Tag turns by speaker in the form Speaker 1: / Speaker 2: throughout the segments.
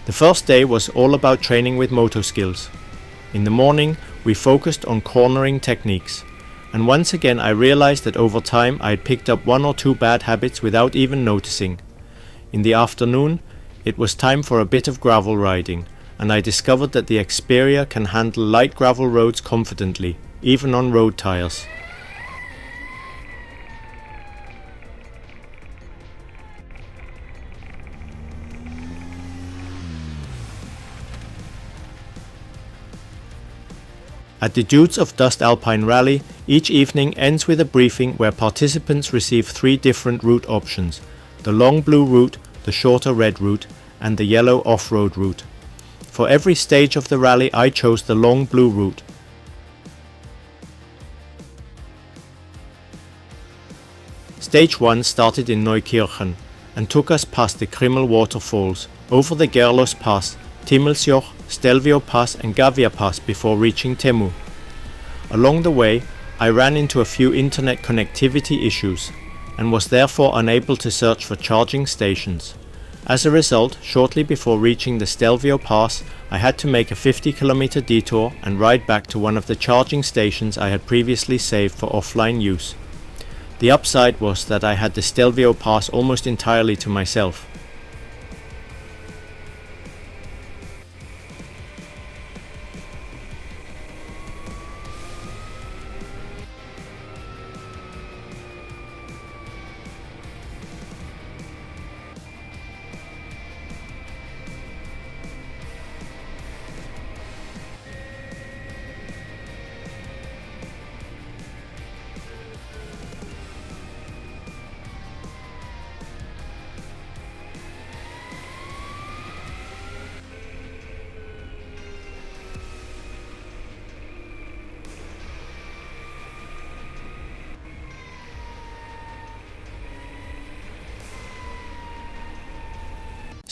Speaker 1: The first day was all about training with Motoskills. In the morning, we focused on cornering techniques, and once again I realized that over time I had picked up one or two bad habits without even noticing. In the afternoon, it was time for a bit of gravel riding, and I discovered that the Xperia can handle light gravel roads confidently, even on road tires. At the Dudes of Dust Alpine Rally, each evening ends with a briefing where participants receive 3 different route options: the long blue route, the shorter red route, and the yellow off-road route. For every stage of the rally I chose the long blue route. Stage 1 started in Neukirchen and took us past the Krimmel waterfalls, over the Gerlos Pass, Timmelsjoch, Stelvio Pass and Gavia Pass before reaching Temu. Along the way, I ran into a few internet connectivity issues and was therefore unable to search for charging stations. As a result, shortly before reaching the Stelvio Pass, I had to make a 50-kilometer detour and ride back to one of the charging stations I had previously saved for offline use. The upside was that I had the Stelvio Pass almost entirely to myself.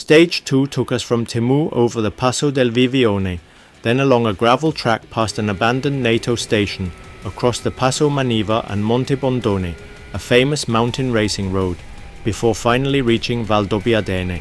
Speaker 1: Stage 2 took us from Temu over the Passo del Vivione, then along a gravel track past an abandoned NATO station, across the Passo Maniva and Monte Bondone, a famous mountain racing road, before finally reaching Valdobbiadene.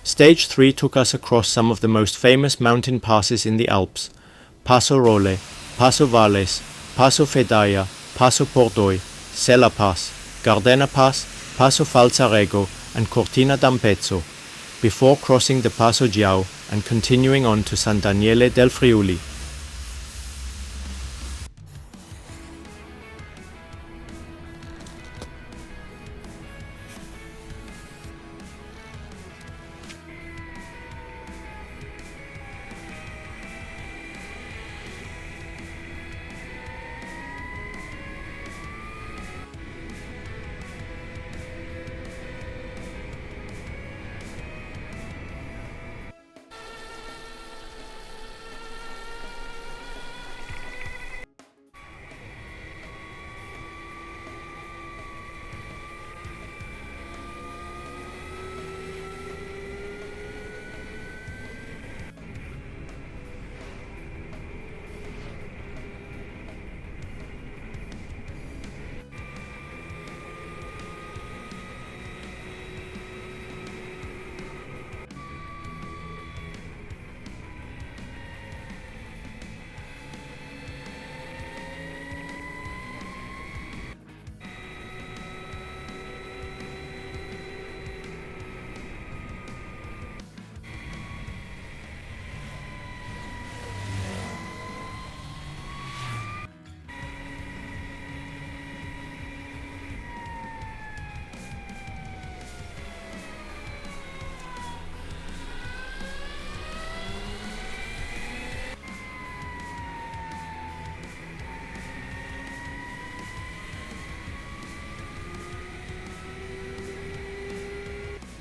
Speaker 1: Stage 3 took us across some of the most famous mountain passes in the Alps: Passo Rolle, Passo Valles, Passo Fedaya, Passo Pordoi, Sella Pass, Gardena Pass, Passo Falzarego and Cortina d'Ampezzo, before crossing the Passo Giao and continuing on to San Daniele del Friuli.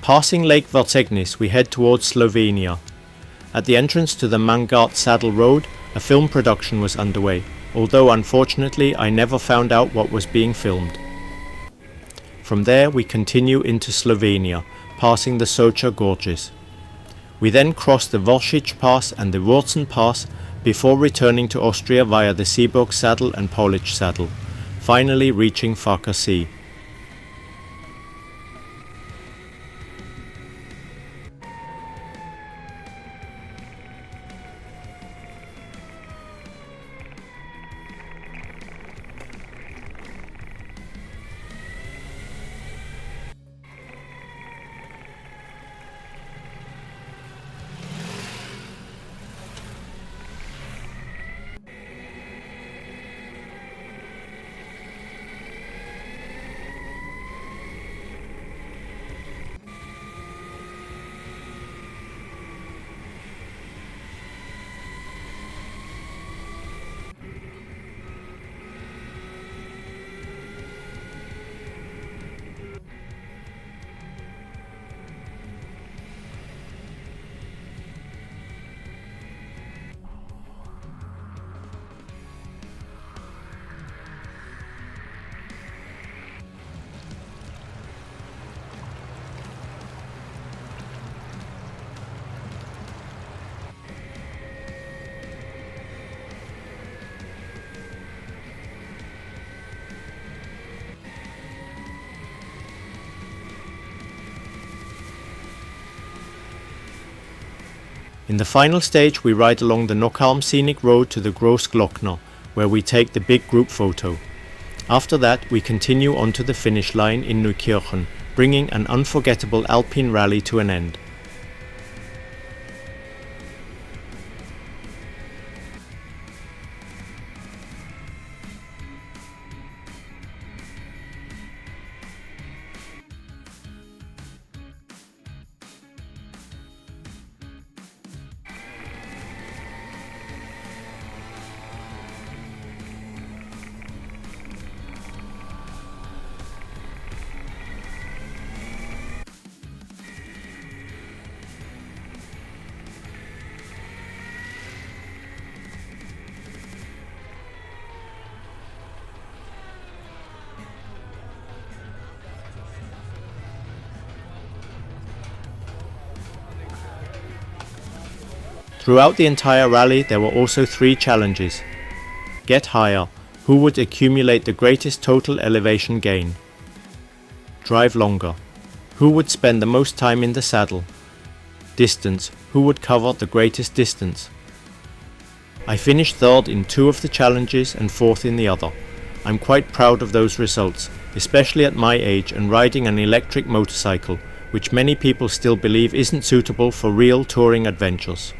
Speaker 1: Passing Lake Vertegnis, we head towards Slovenia. At the entrance to the Mangart Saddle Road, a film production was underway, although unfortunately I never found out what was being filmed. From there we continue into Slovenia, passing the Socha Gorges. We then cross the Voršič Pass and the Wurzen Pass before returning to Austria via the Seeburg Saddle and Polish Saddle, finally reaching Farkasee. In the final stage we ride along the Knockhalm Scenic Road to the Großglockner, where we take the big group photo. After that we continue on to the finish line in Neukirchen, bringing an unforgettable Alpine Rally to an end. Throughout the entire rally there were also 3 challenges. Get higher, who would accumulate the greatest total elevation gain. Drive longer, who would spend the most time in the saddle. Distance, who would cover the greatest distance. I finished 3rd in 2 of the challenges and 4th in the other. I'm quite proud of those results, especially at my age and riding an electric motorcycle, which many people still believe isn't suitable for real touring adventures.